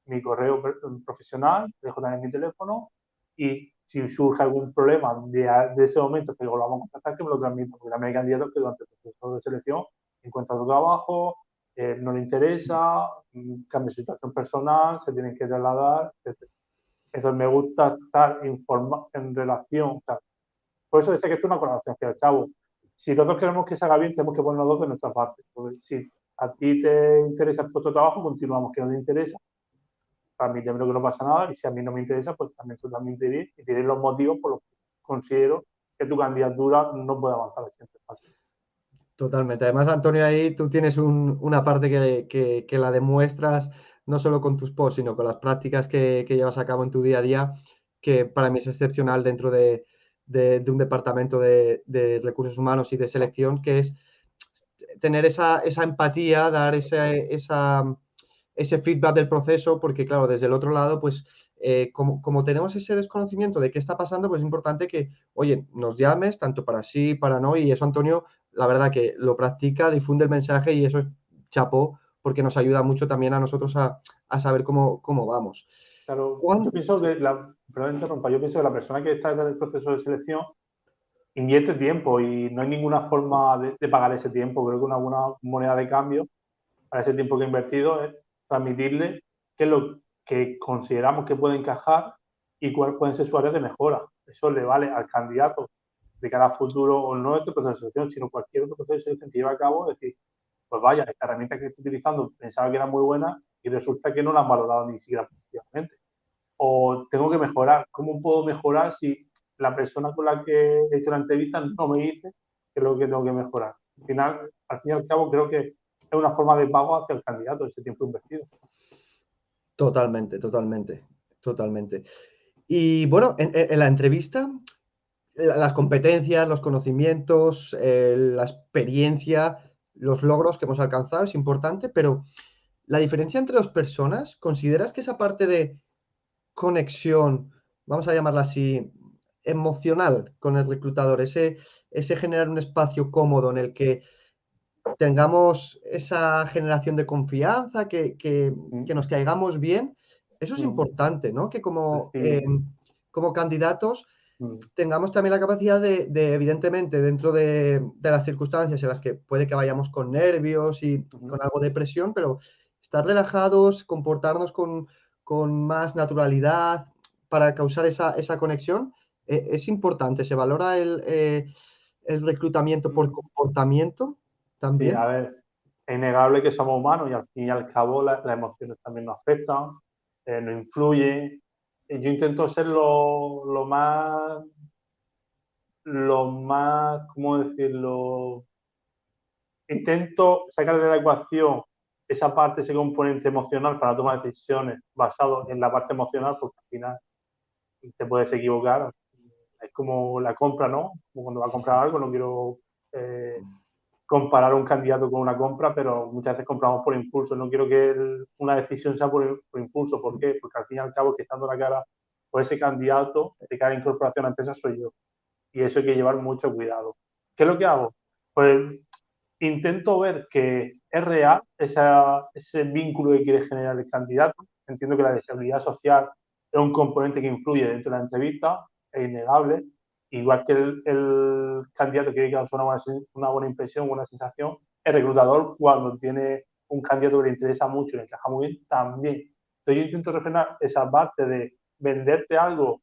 mi correo profesional, le dejo también mi teléfono y si surge algún problema de ese momento que lo vamos a contactar, que me lo transmita, porque también hay candidatos que durante el proceso de selección encuentran otro trabajo, no le interesa, cambia su situación personal, se tienen que trasladar, etc. Entonces me gusta estar en relación, o sea, por eso decía que esto es una colaboración, que al cabo, si nosotros queremos que se haga bien, tenemos que ponernos dos de nuestra parte. Porque si a ti te interesa el puesto de trabajo, continuamos. Que no te interesa, transmíteme lo que no pasa nada. Y si a mí no me interesa, pues también tú también te y diré los motivos por los que considero que tu candidatura no puede avanzar al siguiente paso. Totalmente. Además, Antonio, ahí tú tienes una parte que la demuestras no solo con tus posts, sino con las prácticas que llevas a cabo en tu día a día, que para mí es excepcional dentro de un departamento de recursos humanos y de selección, que es tener esa empatía, dar ese feedback del proceso, porque claro, desde el otro lado, pues como tenemos ese desconocimiento de qué está pasando, pues es importante que, oye, nos llames, tanto para sí, para no, y eso, Antonio, la verdad que lo practica, difunde el mensaje y eso es chapó, porque nos ayuda mucho también a nosotros a saber cómo vamos. Claro, yo ¿Cuándo? pienso que perdón, interrumpa, yo pienso que la persona que está en el proceso de selección invierte tiempo y no hay ninguna forma de pagar ese tiempo. Creo que una buena moneda de cambio para ese tiempo que he invertido es transmitirle qué es lo que consideramos que puede encajar y cuáles pueden ser sus áreas de mejora. Eso le vale al candidato de cara a futuro, o no este proceso de selección, sino cualquier otro proceso de selección que lleve a cabo, decir, pues vaya, esta herramienta que estoy utilizando pensaba que era muy buena y resulta que no la han valorado ni siquiera positivamente. O tengo que mejorar. ¿Cómo puedo mejorar si la persona con la que he hecho la entrevista no me dice qué es lo que tengo que mejorar? Al fin y al cabo, creo que es una forma de pago hacia el candidato, ese tiempo invertido. Totalmente, totalmente, totalmente. Y bueno, en la entrevista, las competencias, los conocimientos, la experiencia, los logros que hemos alcanzado es importante, pero la diferencia entre dos personas, ¿consideras que esa parte de conexión, vamos a llamarla así, emocional con el reclutador, ese generar un espacio cómodo en el que tengamos esa generación de confianza, que nos caigamos bien, eso es Mm, importante, ¿no? Que sí. como candidatos Mm, tengamos también la capacidad evidentemente, dentro de las circunstancias en las que puede que vayamos con nervios y ujú. con algo de presión, pero estar relajados, comportarnos con más naturalidad para causar esa conexión, es importante. ¿Se valora el reclutamiento por Mm, comportamiento Sí, a también? ver, es innegable que somos humanos y al fin y al cabo las emociones también nos afectan, nos influyen. Y yo intento ser ¿cómo decirlo? Intento sacar de la ecuación esa parte, ese componente emocional para tomar decisiones basado en la parte emocional, porque al final te puedes equivocar. Es como la compra, ¿no? Como cuando vas a comprar algo, no quiero eh, comparar un candidato con una compra, pero muchas veces compramos por impulso. No quiero que una decisión sea por impulso. ¿Por qué? Porque al fin y al cabo, que estando la cara por ese candidato de cara a incorporación a la empresa soy yo. Y eso hay que llevar mucho cuidado. ¿Qué es lo que hago? Pues intento ver que es real ese vínculo que quiere generar el candidato. Entiendo que la deseabilidad social es un componente que influye dentro de la entrevista, es innegable. Igual que el candidato quiere causar una buena impresión, buena sensación, el reclutador, cuando tiene un candidato que le interesa mucho y le encaja muy bien, también. Entonces yo intento refrenar esa parte de venderte algo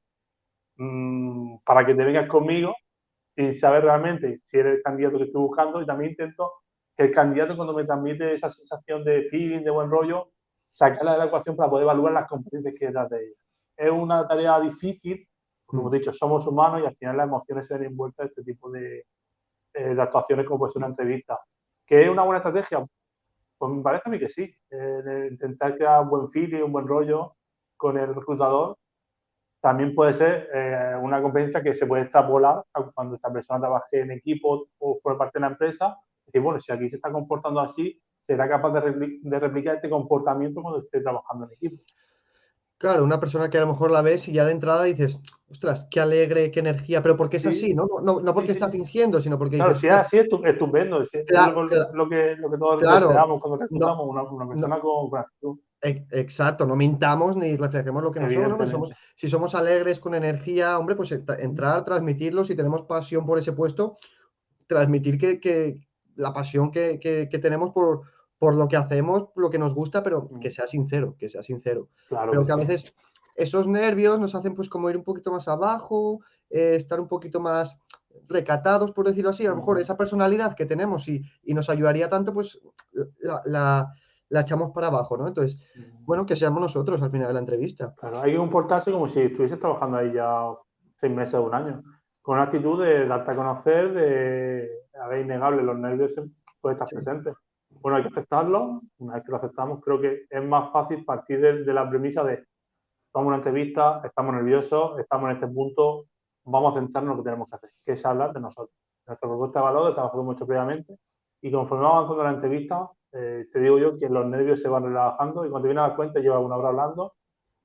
para que te vengas conmigo sin saber realmente si eres el candidato que estoy buscando, y también intento que el candidato, cuando me transmite esa sensación de feeling, de buen rollo, sacarla de la ecuación para poder evaluar las competencias que hay detrás de ella. Es una tarea difícil, porque como Mm. he dicho, somos humanos y al final las emociones se ven envueltas en este tipo de actuaciones como puede ser una entrevista. ¿Que es una buena estrategia? Pues me parece a mí que sí. Intentar crear un buen feeling, un buen rollo con el reclutador también puede ser una competencia que se puede extrapolar a cuando esta persona trabaje en equipo o por parte de la empresa. Es decir, bueno, si aquí se está comportando así, será capaz de replicar este comportamiento cuando esté trabajando en equipo. Claro, una persona que a lo mejor la ves y ya de entrada dices: "Ostras, qué alegre, qué energía", pero porque es así, Sí, ¿no? No sí, porque sí, está sí. fingiendo, sino porque Claro, dices: si es "Ostras". así, es estupendo. Es Cla cla lo que todos claro, deseamos cuando no reclutamos una no persona con actitud, exacto, no mintamos ni reflejemos lo que no somos, ¿no? Pues evidentemente. si somos alegres, con energía, hombre, pues entrar, transmitirlo, si tenemos pasión por ese puesto, transmitir que la pasión que tenemos por lo que hacemos, lo que nos gusta, pero que sea sincero, que sea sincero. Claro que Pero que a sí. veces esos nervios nos hacen, pues, como ir un poquito más abajo, estar un poquito más recatados, por decirlo así. A lo mejor esa personalidad que tenemos y nos ayudaría tanto, pues, la la la echamos para abajo, ¿no? Entonces, bueno, que seamos nosotros al final de la entrevista. Claro, hay que comportarse como si estuvieses trabajando ahí ya 6 meses o un año, con una actitud de darte a conocer, a ver, innegable, los nervios pueden estar Sí. presentes. Bueno, hay que aceptarlo, una vez que lo aceptamos, creo que es más fácil partir de la premisa de, vamos a una entrevista, estamos nerviosos, estamos en este punto, vamos a centrarnos en lo que tenemos que hacer, que es hablar de nosotros. Nuestra propuesta de valor, trabajado hemos hecho previamente, y conforme vamos avanzando en la entrevista, te digo yo que los nervios se van relajando y cuando te vienes a dar cuenta llevas una hora hablando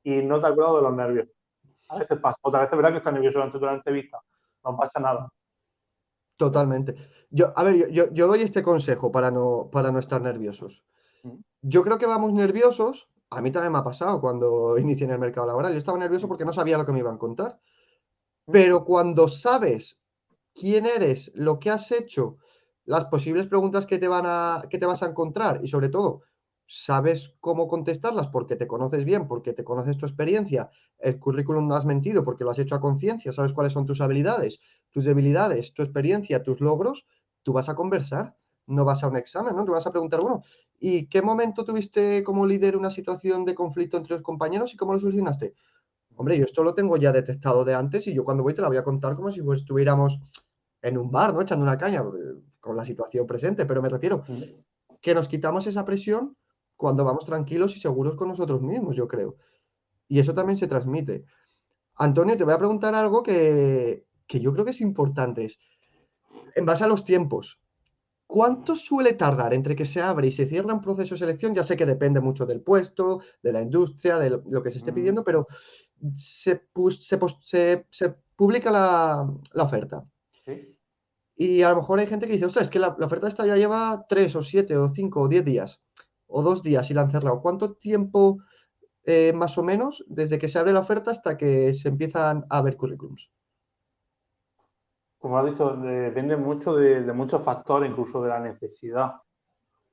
y no te acuerdas de los nervios. A veces pasa. Otras veces verás que estás nervioso durante toda la entrevista. No pasa nada. Totalmente. A ver, yo doy este consejo para no estar nerviosos. Mm, Yo creo que vamos nerviosos, a mí también me ha pasado cuando inicié en el mercado laboral. Yo estaba nervioso mm, porque no sabía lo que me iba a encontrar. mm. Pero cuando sabes quién eres, lo que has hecho, las posibles preguntas que te vas a encontrar y sobre todo, sabes cómo contestarlas porque te conoces bien, porque te conoces tu experiencia, el currículum no has mentido porque lo has hecho a conciencia, sabes cuáles son tus habilidades, tus debilidades, tu experiencia, tus logros, tú vas a conversar, no vas a un examen, ¿no? Tú vas a preguntar, bueno, ¿y qué momento tuviste como líder una situación de conflicto entre los compañeros y cómo lo solucionaste? Hombre, yo esto lo tengo ya detectado de antes y yo cuando voy te la voy a contar como si pues, estuviéramos en un bar, ¿no? Echando una caña, con la situación presente, pero me refiero Mm. que nos quitamos esa presión cuando vamos tranquilos y seguros con nosotros mismos, yo creo. Y eso también se transmite. Antonio, te voy a preguntar algo que yo creo que es importante. En base a los tiempos, ¿cuánto suele tardar entre que se abre y se cierra un proceso de selección? Ya sé que depende mucho del puesto, de la industria, de lo que se esté Mm, pidiendo, pero se publica la oferta. sí. Y a lo mejor hay gente que dice, ostras, es que la oferta esta ya lleva 3 o 7 o 5 o 10 días, o 2 días y la han cerrado. ¿Cuánto tiempo, más o menos, desde que se abre la oferta hasta que se empiezan a ver currículums? Como has dicho, depende mucho de muchos factores, incluso de la necesidad.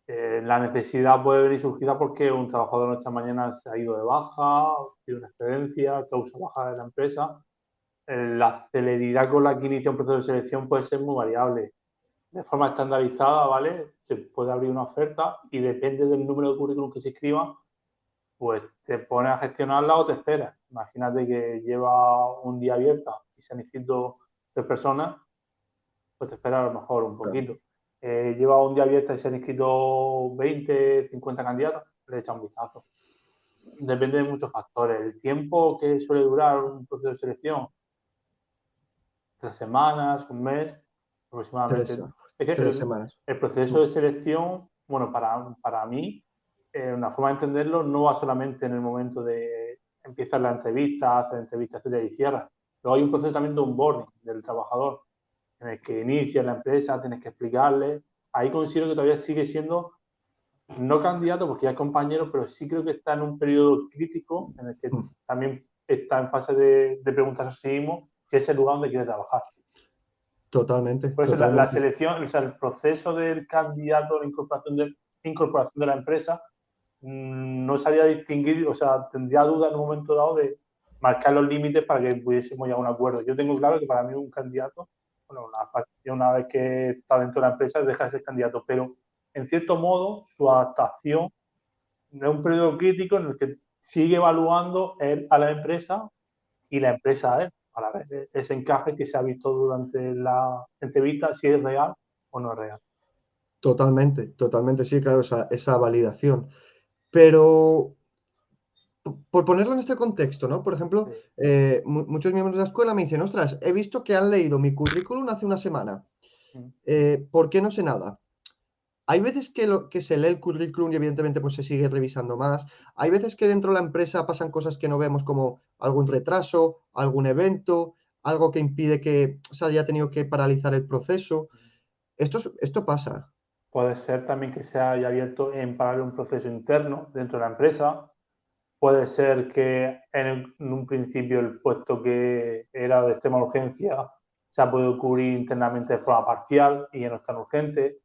La necesidad puede venir surgida porque un trabajador esta mañana se ha ido de baja, tiene una excedencia, causa baja de la empresa. La celeridad con la que inicia un proceso de selección puede ser muy variable. De forma estandarizada, ¿vale? Se puede abrir una oferta y depende del número de currículum que se escriba, pues te pones a gestionarla o te esperas. Imagínate que lleva un día abierta y se han inscrito 3 personas, pues te esperas a lo mejor un Claro. poquito. Lleva un día abierta y se han inscrito 20, 50 candidatos, le echa un vistazo. Depende de muchos factores. El tiempo que suele durar un proceso de selección, 3 semanas, un mes Tres, aproximadamente. Es que tres semanas. el proceso de selección, bueno, para mí, una forma de entenderlo no va solamente en el momento de empiezas la entrevista, hacer entrevistas, etcétera, y cierras. Luego hay un proceso también de onboarding del trabajador, en el que inicia la empresa, tienes que explicarle. Ahí considero que todavía sigue siendo no candidato porque ya es compañero, pero sí creo que está en un periodo crítico en el que Mm. también está en fase de preguntarse a sí mismo si es el lugar donde quiere trabajar. Totalmente, Por eso la totalmente. selección, o sea, el proceso del candidato a la incorporación de la empresa no sabía distinguir, o sea, tendría duda en un momento dado de marcar los límites para que pudiésemos llegar a un acuerdo. Yo tengo claro que para mí un candidato, bueno, una vez que está dentro de la empresa, deja de ser candidato, pero en cierto modo su adaptación es un periodo crítico en el que sigue evaluando él a la empresa y la empresa a él, para ver ese encaje que se ha visto durante la entrevista, si es real o no es real. Totalmente, totalmente, sí, claro, esa validación. Pero por ponerlo en este contexto, ¿no? Por ejemplo, Sí. muchos miembros de la escuela me dicen, ostras, he visto que han leído mi currículum hace una semana. Mm. ¿Por qué no sé nada? Hay veces que se lee el currículum y evidentemente pues se sigue revisando más. Hay veces que dentro de la empresa pasan cosas que no vemos como algún retraso, algún evento, algo que impide que se haya tenido que paralizar el proceso. Esto pasa. Puede ser también que se haya abierto en paralelo un proceso interno dentro de la empresa. Puede ser que en un principio el puesto que era de extrema urgencia se ha podido cubrir internamente de forma parcial y ya no es tan urgente.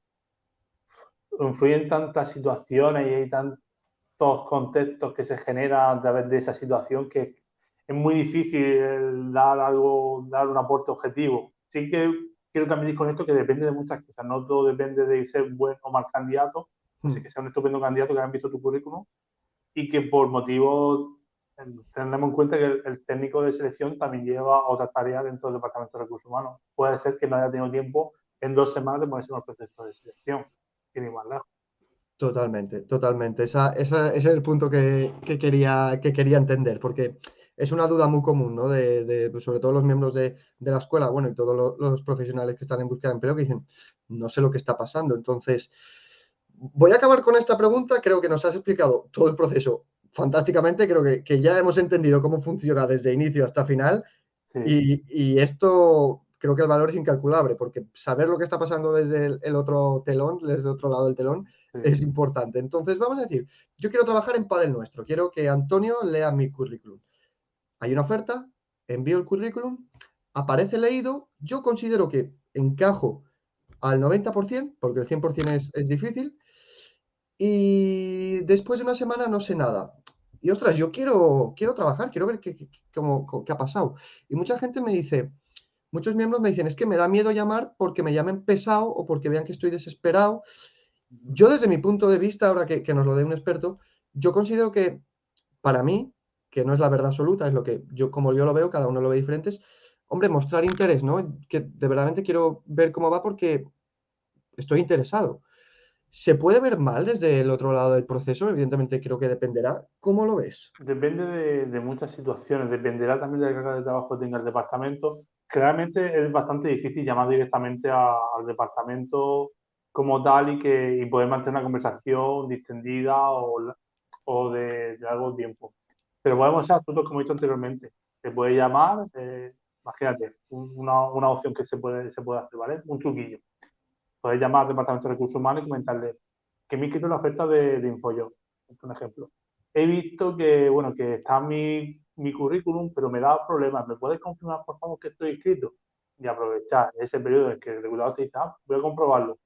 Influyen tantas situaciones y hay tantos contextos que se generan a través de esa situación que es muy difícil dar un aporte objetivo. Sí que quiero también ir con esto que depende de muchas cosas, no todo depende de ser buen o mal candidato, o sea, Mm. que sea un estupendo candidato que hayan visto tu currículum y que por motivos tenemos en cuenta que el técnico de selección también lleva otras tareas dentro del Departamento de Recursos Humanos. Puede ser que no haya tenido tiempo en 2 semanas de ponerse en el proceso de selección, y ni más lejos. Totalmente, totalmente. Ese es el punto que quería entender, porque es una duda muy común, ¿no? Pues, sobre todo los miembros de la escuela, bueno, y todos los profesionales que están en búsqueda de empleo que dicen, no sé lo que está pasando. Entonces, voy a acabar con esta pregunta. Creo que nos has explicado todo el proceso fantásticamente. Creo que ya hemos entendido cómo funciona desde inicio hasta final. Sí, Y esto creo que el valor es incalculable, porque saber lo que está pasando desde el otro telón, desde el otro lado del telón, sí. es importante. Entonces, vamos a decir, yo quiero trabajar en Padel Nuestro, quiero que Antonio lea mi currículum. Hay una oferta, envío el currículum, aparece leído, yo considero que encajo al 90%, porque el 100% es difícil, y después de una semana no sé nada. Y ostras, yo quiero trabajar, quiero ver qué ha pasado. Y mucha gente me dice, muchos miembros me dicen, es que me da miedo llamar porque me llamen pesado o porque vean que estoy desesperado. Ujú. Yo desde mi punto de vista, ahora que nos lo dé un experto, yo considero que para mí, que no es la verdad absoluta, es lo que yo, como yo lo veo, cada uno lo ve diferentes, hombre, mostrar interés, ¿no? Que de verdad quiero ver cómo va porque estoy interesado. ¿Se puede ver mal desde el otro lado del proceso? Evidentemente creo que dependerá. ¿Cómo lo ves? Depende de muchas situaciones, dependerá también de la carga de trabajo que tenga el departamento. Generalmente es bastante difícil llamar directamente al departamento como tal y poder mantener una conversación distendida o de largo tiempo. Pero podemos ser astutos, como he dicho anteriormente. Se puede llamar, imagínate, una opción que se puede hacer, ¿vale? Un truquillo. Puedes llamar al departamento de recursos humanos y comentarle que me he inscrito en la oferta de InfoYo, es un ejemplo. He visto que, bueno, que está mi currículum, pero me da problemas. ¿Me puedes confirmar, por favor, que estoy inscrito? Y aprovechar ese periodo en que el regulador te dice, voy a comprobarlo.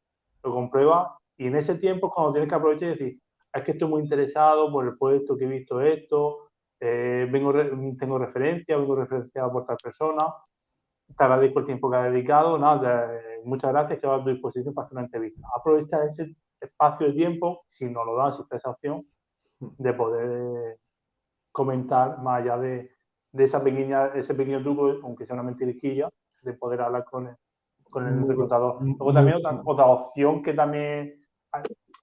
Lo comprueba Y en ese tiempo es cuando tienes que aprovechar y decir, es que estoy muy interesado por el puesto, que he visto esto, tengo referencia, vengo referenciado por tal persona, te agradezco el tiempo que has dedicado, nada, muchas gracias, quedo a tu disposición para hacer una entrevista. Aprovecha ese espacio de tiempo, si no lo das, si está esa opción, de poder comentar más allá de ese pequeño truco, aunque sea una mentirijilla, de poder hablar con el Muy, reclutador. Luego muy, también otra opción que también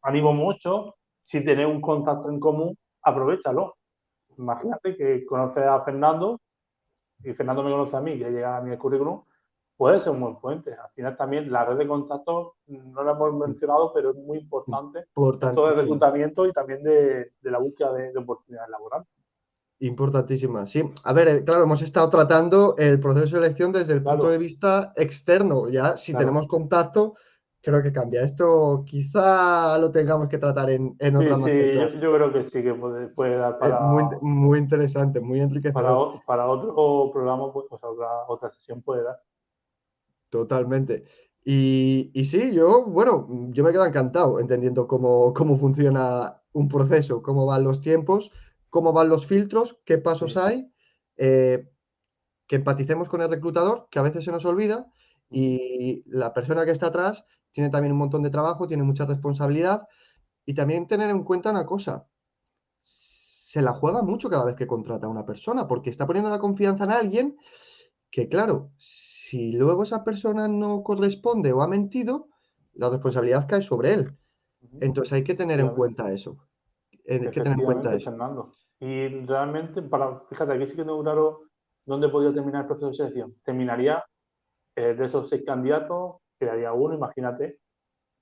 animo mucho, si tenés un contacto en común, aprovechalo. Imagínate que conoces a Fernando y Fernando me conoce a mí, que llega a mi currículum, puede ser un buen puente. Al final también la red de contactos no la hemos mencionado, pero es muy importante en todo el importantísimo. reclutamiento y también de la búsqueda de oportunidades laborales. Importantísima. Sí, a ver, claro, hemos estado tratando el proceso de selección desde el punto de Claro, vista externo. Ya, si claro. tenemos contacto, creo que cambia. Esto quizá lo tengamos que tratar en Sí, otra sí, masterclass. yo creo que sí, que puede dar Muy, muy interesante, muy para, enriquecedor. para otro programa, pues, o sea, otra sesión puede dar. Totalmente. Y sí, yo, bueno, yo me quedo encantado entendiendo cómo funciona un proceso, cómo van los tiempos, cómo van los filtros, qué pasos Sí. hay. Que empaticemos con el reclutador, que a veces se nos olvida, Ujú. y la persona que está atrás tiene también un montón de trabajo, tiene mucha responsabilidad, y también tener en cuenta una cosa, se la juega mucho cada vez que contrata a una persona, porque está poniendo la confianza en alguien que, claro, si luego esa persona no corresponde o ha mentido, la responsabilidad cae sobre él. Ujú. Entonces hay que tener en Efectivamente. cuenta eso. Hay que tener en cuenta Efectivamente, eso. Fernando. Y realmente, fíjate, aquí sí que tengo claro dónde podría terminar el proceso de selección. Terminaría de esos 6 candidatos, quedaría uno, imagínate.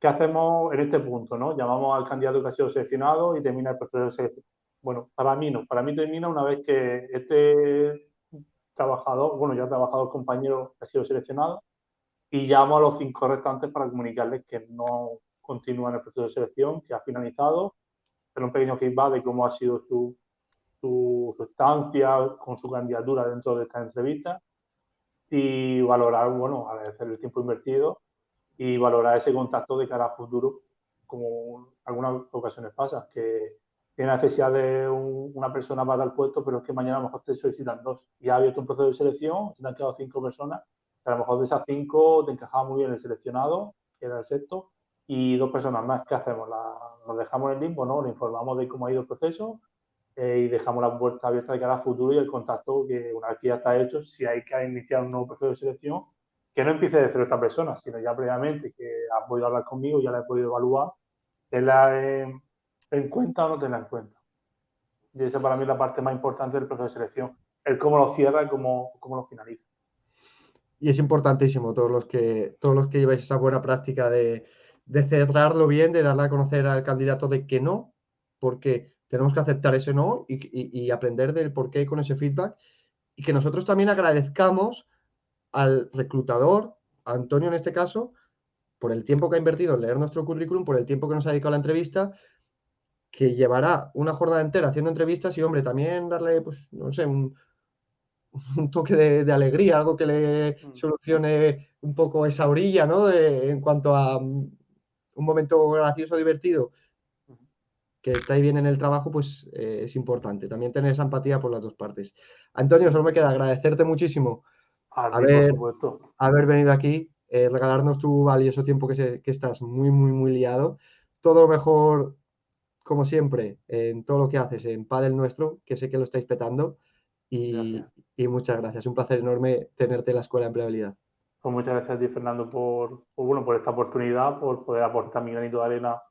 ¿Qué hacemos en este punto, no? Llamamos al candidato que ha sido seleccionado y termina el proceso de selección. Bueno, para mí no. Para mí termina una vez que este trabajador, bueno, ya trabajador compañero ha sido seleccionado y llamo a los 5 restantes para comunicarles que no continúan el proceso de selección, que ha finalizado, hacer un pequeño feedback de cómo ha sido su estancia con su candidatura dentro de esta entrevista y valorar, bueno, agradecer el tiempo invertido y valorar ese contacto de cara a futuro, como algunas ocasiones pasa, que tiene necesidad de una persona para dar puesto, pero es que mañana a lo mejor te solicitan dos. Y ha abierto un proceso de selección, se te han quedado 5 personas, que a lo mejor de esas 5 te encajaba muy bien el seleccionado, que era el sexto, y 2 personas más. ¿Qué hacemos? Nos dejamos en el limbo, ¿no? Le informamos de cómo ha ido el proceso y dejamos la puerta abierta de cara al futuro y el contacto que una vez que ya está hecho, si hay que iniciar un nuevo proceso de selección, que no empiece de cero esta persona, sino ya previamente que ha podido hablar conmigo, ya la he podido evaluar, tenla en cuenta o no tenla en cuenta. Y esa para mí es la parte más importante del proceso de selección, el cómo lo cierra y cómo lo finaliza. Y es importantísimo todos los que lleváis esa buena práctica de cerrarlo bien, de darle a conocer al candidato de que no, porque tenemos que aceptar ese no y aprender del por qué con ese feedback. Y que nosotros también agradezcamos al reclutador, a Antonio en este caso, por el tiempo que ha invertido en leer nuestro currículum, por el tiempo que nos ha dedicado a la entrevista, que llevará una jornada entera haciendo entrevistas y, hombre, también darle, pues, no sé, un toque de alegría, algo que le Mm. solucione un poco esa orilla, ¿no? En cuanto a un momento gracioso, divertido, que estáis bien en el trabajo, pues es importante. También tener esa empatía por las dos partes. Antonio, solo me queda agradecerte muchísimo A ti, por haber, supuesto. haber venido aquí, regalarnos tu valioso tiempo que estás muy, muy, muy liado. Todo lo mejor, como siempre, en todo lo que haces en Padel Nuestro, que sé que lo estáis petando. Gracias. Y muchas gracias. Un placer enorme tenerte en la Escuela de Empleabilidad. Pues muchas gracias a ti, Fernando, bueno, por esta oportunidad, por poder aportar mi granito de arena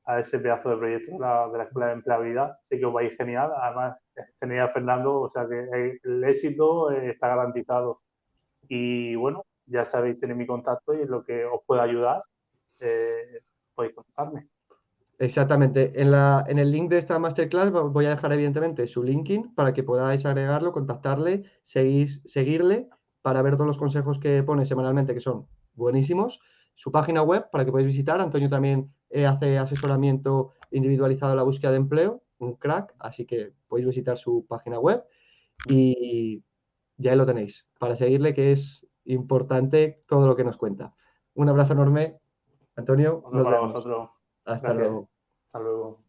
a ese pedazo de proyecto de la Escuela de Empleabilidad. Sé que os vais genial. Además, tenéis a Fernando, o sea que el éxito está garantizado. Y bueno, ya sabéis, tenéis mi contacto y en lo que os pueda ayudar, podéis contactarme. Exactamente. En el link de esta masterclass voy a dejar evidentemente su LinkedIn para que podáis agregarlo, contactarle, seguirle para ver todos los consejos que pone semanalmente, que son buenísimos. Su página web para que podáis visitar. Antonio también hace asesoramiento individualizado a la búsqueda de empleo, un crack, así que podéis visitar su página web y ya ahí lo tenéis para seguirle, que es importante todo lo que nos cuenta. Un abrazo enorme, Antonio. Otro Nos para vemos. vosotros. Hasta Gracias. luego. Hasta luego.